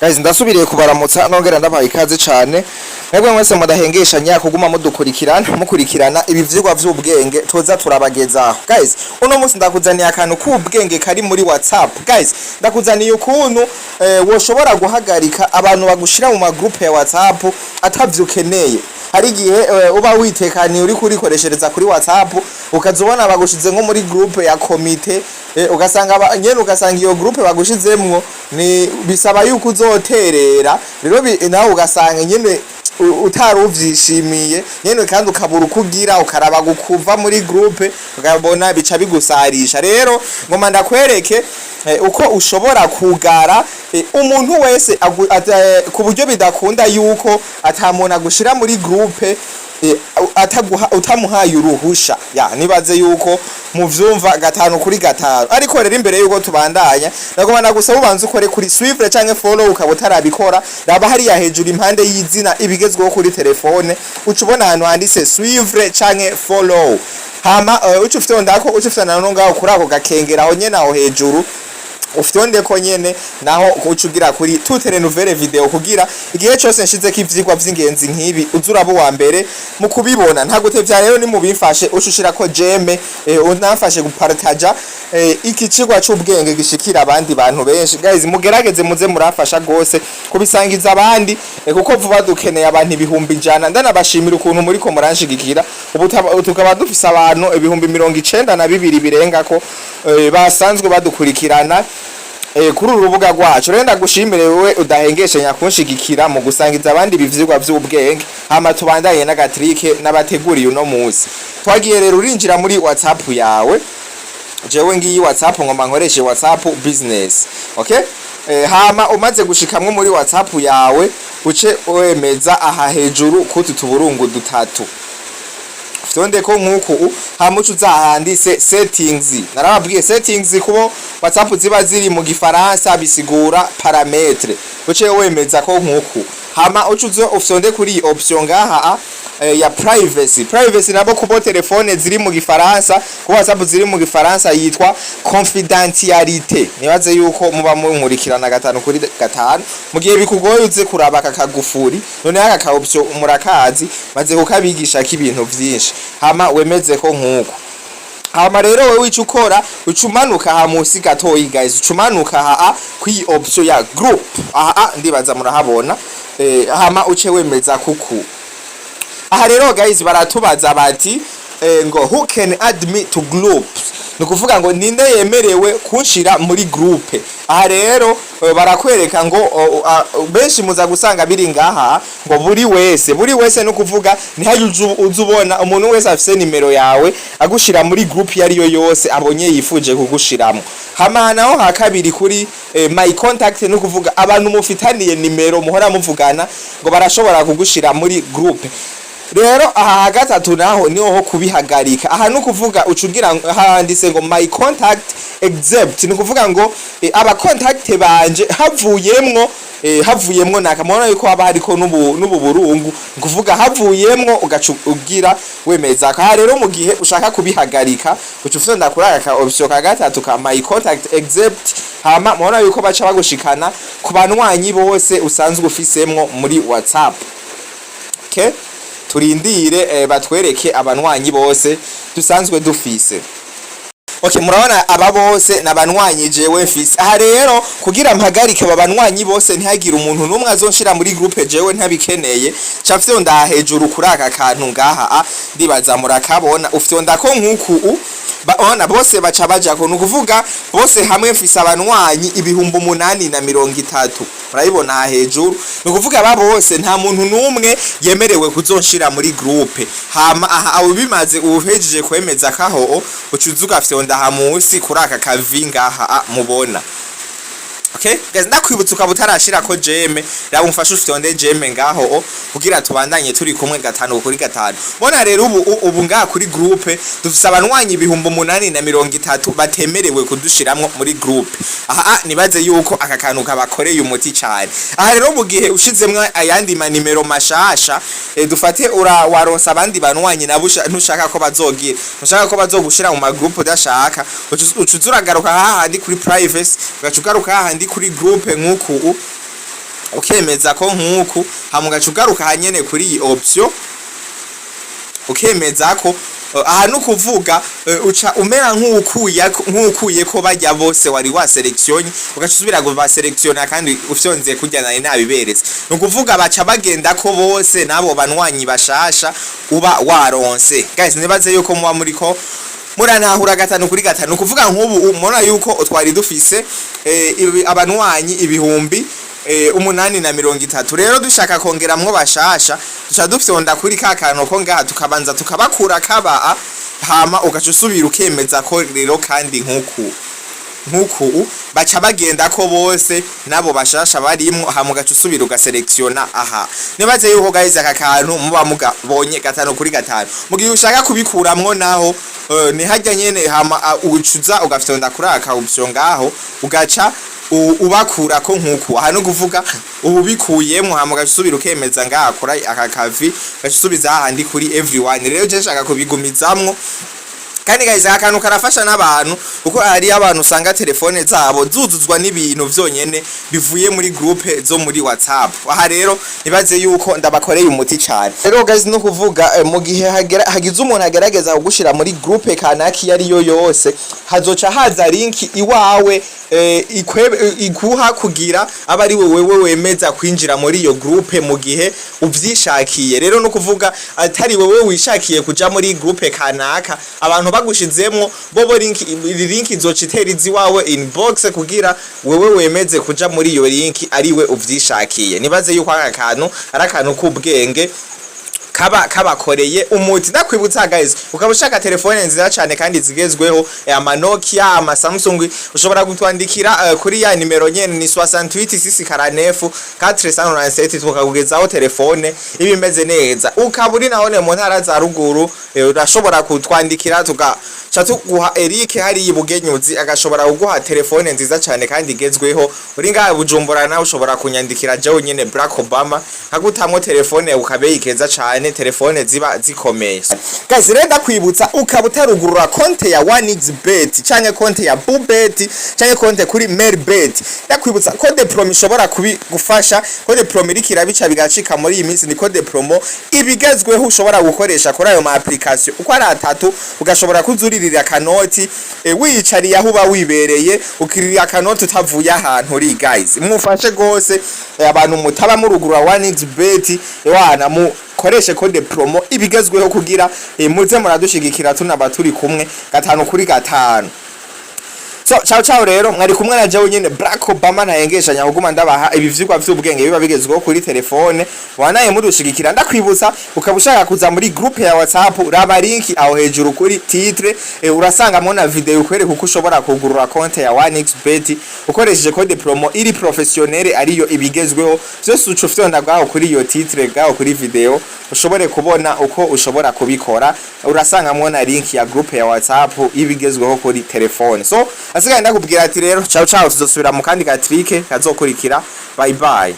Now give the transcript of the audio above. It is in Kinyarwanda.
Guys, ndasubiriye kubaramutsa nongera ndabaye ikaze cyane. Mwebwe mwese mudahengeshanya kuguma mukurikirana ibi vyigwa vy'ubwenge toza turabagezaho. Guys, uno munsi ndakuzaniye akantu k'ubwenge kari muri WhatsApp. Guys, ndakuzaniye ukuntu woshobora guhagarika abantu bagushira mu magroup ya WhatsApp atavyukeneye. Hari gihe uba witekaniye uri kurikoreshereza kuri WhatsApp ukazobona bagushize nko muri group ya komite ugasanga iyo group bagushizemwo ni bisaba yuko uzoterera rero nawe ugasanga nyene utari uvyishimiye nyene kandi ukabura ukugira ukaraba gukuva muri group ukabona bica bigusarisha. Rero ngoma ndakwereke uko ushobora kugara umuntu wese ku buryo bidakunda yuko atamuntu agushira muri groupe utamuhaye uruhusha. Nibaze yuko muvyumva 5 ariko rero imbere yuko tubandanya nagomba gusaba ubanze ukore kuri suivre canke follow ukaba utarabikora raba hari ya hejuru impande y'izina ibigezweho kuri telefone ucubona ahantu handitse suivre canke follow hama ucufite ndako ucufitana no ngaho kuri ako gakengera aho nyene aho hejuru ufite ko nyene naho ucugira kuri tutere nouvelle vidéo kugira igihe cyose nshize kivyigwa vy'ingenzi nkibi uzurabo wa mbere mu kubibona nta gutevya. Rero ni mubimfashe ucushira ko jeme unafashe gupartager iki cigwa c'ubwenge gishikira abandi bantu benshi. Guys, mugerageze muze murafasha gose kubisangiza abandi kuko vuba dukeneye abantu ibihumbi 100 ndanabashimira ukuntu muri ko muranshigikira ubu tukaba dufise abantu ibihumbi 92 birenga ko basanzwe badukurikirana kuri urubuga rwacu. Rero ndagushimire wewe udahengeshanya kunshigikira mu gusangiza abandi bivyigwa vy'ubwenge hama tubandanye n'agatrike n'abateguriye uno munsi. Twagiye rero urinjira muri WhatsApp yawe. Jewe ngiyi WhatsApp ngoma nkoreshe WhatsApp business. Okay? Hama umaze gushikamwe muri WhatsApp yawe uce wemeza aha hejuru kutu tuburungu dutatu. Ftonde ko nkuko hamucu zahandise settings. Narababwiye settings kubo WhatsApp ziba ziri mu gifaransa bisigura parametre. Uce wemeza ko nkuko hama ucuzo uftonde kuri option ngaha ya privacy nabo kubo telefone ziri mu gifaransa ku WhatsApp ziri mu gifaransa yitwa confidentialité. Nibaze yuko muba munkurikirana 5 mu gihe bikugoye uze kuraba kakagufuri none aka ka option murakazi maze kukabigisha k'ibintu vyinshi hama wemeze ko nkuko. Hama rero wewe icukora ucumanuka ha musi gatoyi guys ucumanuka ha kwi option ya group ndibaza murahabona hama uce wemeza kuku. Aha rero guys baratubaza bati ngo who can add me to groups, nukuvuga ngo ninde yemerewe kunshira muri groupe. Aha rero barakwereka ngo benshi muza gusanga biri ngaha ngo buri wese nukuvuga ni hayo uzubona umuntu wese afise nimero yawe agushira muri group yariyo yose abonye yifuje kugushiramo. Hama naho hakabiri kuri my contact nukuvuga abantu mufitaniye nimero muhora muvugana ngo barashobora kugushira muri groupe. Rero aha gatatu naho niho ho kubihagarika. Aha nukuvuga ucugira handise ngo my contact except nukuvuga ngo aba contact banje havuyemwo nakamona yuko haba hariko nubu burungu nukuvuga havuyemwo ugacugira wemeza. Aha rero mu gihe ushaka kubihagarika ucufite ndakuraga ka option ka gatatu ka my contact except hama mona yuko baca bagushikana ku banwanyi bose usanzwe ufisemwo muri WhatsApp. Okay? Turindire batwereke abanwanyi bose dusanzwe dufise. Okay, murabona aba bose nabanwanyi jewe mfise. Aha rero kugira mpagarike babanwanyi bose ntihagira umuntu numwe azonshira muri groupe jewe ntabikeneye cafite nda hejuru kuri aka kantu ngaha ndibaza murakabona ufite ndako nkuku baona bose baca baja ko nukuvuga bose hamwe mfise abanwanyi 830. Murayibona hejuru nukuvuga aba bose nta muntu numwe yemerewe kuzonshira muri groupe. Hama abo bimaze uhejeje kwemeza kaho ucuzuga afite ndaha musi kuri aka kavinga aha mubona. Okay, guys, ndakwibutsa ukabutarashira ko jeme raba umfasha ufite jeme ngaho kugira tubandanye turi kumwe 5 bona. Rero ubu ngaha kuri groupe dufise abanwanyi 830 batemerewe kudushiramwo muri groupe. Aha nibaze yuko aka kantu kabakoreye umuti cyane. Aha rero mu gihe ushizemwe ayandi manimero mashasha dufate waronsa abandi banwanyi nabusha ntushaka ko bazogira ntushaka ko bazogushira mu ma groupe udashaka ucuzuragaruka haha ndi kuri privacy ugacugaruka haha ndi kuri groupe nkuku ukemeza ko nkuku hamugaca ugaruka hanyene kuri iyi option ukemeza ko aha nukuvuga uca umera nk'ukuye ko bajya bose wari wa selection ugaca usubira go ba selectiona kandi ufyonze kujyana nabiberetse nukuvuga baca bagenda ko bose nabo banwanyi bashasha uba waronse guys nibaze yuko muba muri ko murantahura 5 kuri 5 kuvuga nk'ubu umona yuko twari dufise abanwanyi ibihumbi 830 rero dushaka kongeramwo bashasha duca dufyonda kuri kakano ko ngaha tukabanza tukabakura kaba hama ugaca usubira ukemeza ko rero kandi nkuku baca bagenda ko bose nabo bashasha barimwo hama ugaca usubira ugaselectiona aha nibaze yuko guys aka kantu muba mugabonye 5 kuri 5 mugiye ushaka kubikuramwo naho ni hajya nyene hama ucuza ugafyonda kuri aka option ngaho ugaca ubakura ko nkuku aha no kuvuga ubikuyemo hama ugasubira ukemeza ngakora aka kavi gasubiza handi kuri everyone rero je nshaka kubigumizamwo kandi guys akantu karafasha n'abantu kuko hari abantu usanga telefone zabo zuzuzwa n'ibintu vyonyene bivuye muri groupe zo muri WhatsApp aha rero nibaze yuko ndabakoreye umuti cyane rero guys no kuvuga mu gihe hagize umuntu agerageza kugushira muri groupe kanaki yari yo yose hazoca haza link iwawe iguha kugira abari wewe wemeza kwinjira muri iyo groupe mu gihe uvyishakiye rero no kuvuga atari wewe wishakiye kuja muri groupe kanaka abantu bagushizemwo bobo link izocitera iziwawe inbox kugira wewe wemeze kuja muri iyo link ariwe uvyishakiye nibaze yuko aka kantu ari akantu k'ubwenge kabakoreye umuti ndakwibutsa guys ukabushaka telefone nziza cyane kandi zigezweho ama Nokia ama Samsung ushobora gutwandikira kuri ya nimero nyene ni 68 497 tukakugezaho telefone ibimeze neza ukaburi naone mu ntara za ruguru urashobora kutwandikira tugaca tuguha Eric hari ibugenyuzi agashobora kuguha telefone nziza cyane kandi igezweho uri ngaha Bujumbura nawe ushobora kunyandikira jewe nyene Barack Obama hagutamwo telefone ukabeyikeza cyane telefone ziba zikomeye guys rero ndakwibutsa ukabutarugurura konte ya 1xbet canke konte ya bubet canke konte kuri melbet ndakwibutsa code promo ishobora kubigufasha code promo irikira bica bigacika muri iyi minsi ni code promo ibigezweho ushobora gukoresha kuri ayo ma application uko ari atatu ugashobora kuzuririra kanoti wicariye aho uba wibereye ukirira kanoti utavuye ahantu uri guys mufashe gose abantu mutaba murugurura 1xbet wana mu koreshe code promo ibigezweho kugira muze muradushigikira tunaba turi kumwe 5 kuri 5 so ciao rero mwari kumwe na jewe nyene Barack Obama nayengeshanya kuguma ndabaha ibivyigwa vy'ubwenge biba bigezweho kuri telefone wanaye mudushigikira ndakwibutsa ukabushaka kuza muri groupe ya WhatsApp uraba link aho hejuru kuri titre urasangamwo na video ukwereka uko ushobora kugurura konte ya 1xbet ukoresheje code promo iri professionnel ariyo ibigezweho byose ucufyonda bwaho kuri iyo titre bwaho kuri video ushobore kubona uko ushobora kubikora urasangamwo na link ya groupe ya WhatsApp ibigezweho kuri telefone so asigaye ndakubwira ati rero ciao tuzosubira mu kandi gatrike kazokurikira bye bye.